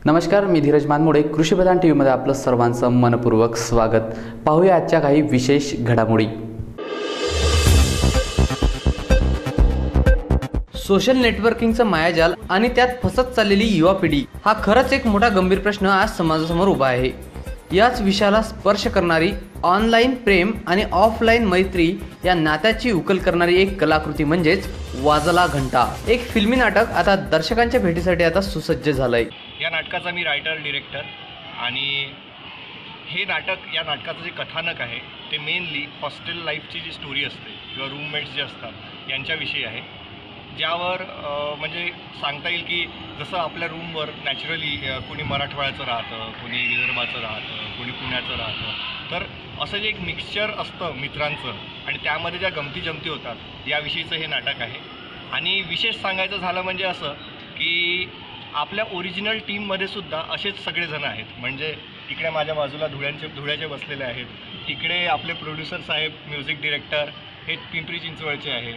नमस्कार, मी धीरज मानमोडे. कृषीप्रधान टीव्हीमध्ये आपलं सर्वांचं मनपूर्वक स्वागत. पाहूया आजच्या काही विशेष घडामोडी. सोशल नेटवर्किंगचं मायाजाल आणि त्यात फसत चाललेली युवा पिढी हा खरंच एक मोठा गंभीर प्रश्न आज समाजासमोर उभा आहे. याच विषयाला स्पर्श करणारी ऑनलाईन प्रेम आणि ऑफलाईन मैत्री या नात्याची उकल करणारी एक कलाकृती म्हणजेच वाजला घंटा. एक फिल्मी नाटक आता दर्शकांच्या भेटीसाठी आता सुसज्ज झालंय. या नाटकाचा मी रायटर डिरेक्टर आणि हे नाटक, या नाटकाचं जे कथानक आहे ते मेनली हॉस्टेल लाईफची जी स्टोरी असते किंवा रूममेट्स जे असतात यांच्याविषयी आहे, ज्यावर म्हणजे सांगता येईल की जसं आपल्या रूमवर नॅचरली कोणी मराठवाड्याचं राहतं, कोणी विदर्भाचं राहतं, कोणी पुण्याचं राहतं, तर असं जे एक मिक्सचर असतं मित्रांचं आणि त्यामध्ये ज्या गमती जमती होतात याविषयीचं हे नाटक आहे. आणि विशेष सांगायचं झालं म्हणजे असं की आपल्या ओरिजिनल टीममध्ये सुद्धा असेच सगळेजण आहेत. म्हणजे इकडे माझ्या बाजूला धुळ्याचे बसलेले आहेत, इकडे आपले प्रोड्युसर साहेब, म्युझिक डिरेक्टर हे पिंपरी चिंचवडचे आहे,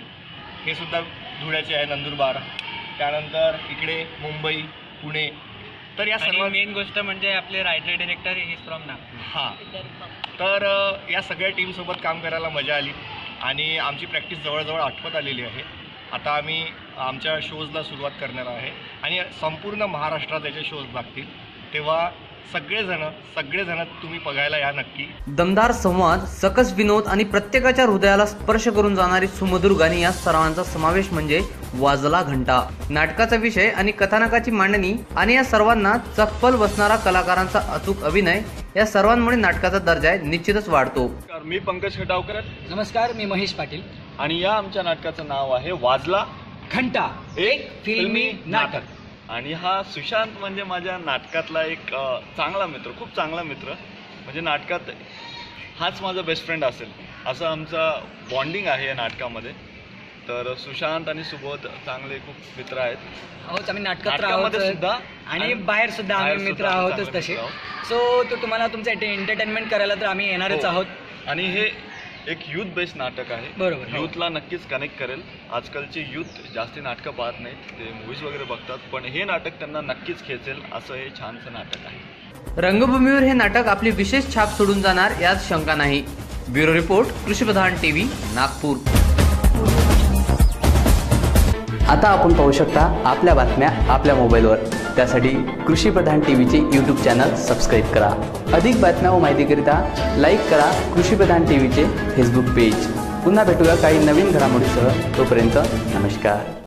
हे सुद्धा धुळ्याचे आहे, नंदुरबार. त्यानंतर इकडे मुंबई, पुणे. तर या सर्व मेन गोष्ट म्हणजे आपले writer director is from Nagpur. हां, तर या सगळ्या टीमसोबत काम करायला मजा आली आणि आमची प्रॅक्टिस जवळजवळ आठवत आलेली आहे. आता आम्ही आमच्या शोजला सुरुवात करणार आहे आणि संपूर्ण महाराष्ट्रात याचे शोज लागतील, तेव्हा सगळेजण तुम्ही बघायला या नक्की. दमदार संवाद, सकस विनोद आणि प्रत्येकाच्या हृदयाला स्पर्श करून जाणारी सुमधुर गाणी या सर्वांचा समावेश म्हणजे वाजला घंटा. नाटकाचा विषय आणि कथानकाची मांडणी आणि या सर्वांना चप्पल बसणारा कलाकारांचा अचूक अभिनय या सर्वांमुळे नाटकाचा दर्जा निश्चितच वाढतो. मी पंकज खटावकर. नमस्कार, मी महेश पाटील. आणि या आमच्या नाटकाचं नाव आहे वाजला घंटा, एक फिल्मी नाटक. आणि हा सुशांत म्हणजे माझ्या नाटकातला एक चांगला मित्र, खूप चांगला मित्र. म्हणजे नाटकात हाच माझा बेस्ट फ्रेंड असेल असं आमचा बॉन्डिंग आहे या नाटकामध्ये. तर सुशांत आणि सुबोध चांगले खूप मित्र आहेत. आहोत आम्ही नाटकात सुद्धा आणि बाहेर सुद्धा आम्ही मित्र आहोतच तसे. सो तो तुम्हाला तुमचं एंटरटेनमेंट करायला तर आम्ही येणारच आहोत. आणि हे एक यूथ बेस्ड नाटक आहे. बरोबर, यूथला नक्कीच कनेक्ट करेल. आजकालचे यूथ जास्ती नाटकं पाहत नाहीत, ते मूवीज वगैरे बघतात, पण हे नाटक त्यांना नक्कीच खेचेल असं हे छानसं नाटक आहे. रंगभूमीवर हे नाटक आपली विशेष छाप सोडून जाणार यात शंका नाही. ब्युरो रिपोर्ट, कृषीप्रधान टीव्ही, नागपूर. आता आपण पाहू शकता आपल्या बातम्या आपल्या मोबाईलवर. त्यासाठी कृषीप्रधान टीव्हीचे यूट्यूब चॅनल सबस्क्राईब करा. अधिक बातम्या व माहितीकरिता लाईक करा कृषीप्रधान टीव्हीचे फेसबुक पेज. पुन्हा भेटूया काही नवीन घडामोडीसह. तोपर्यंत नमस्कार.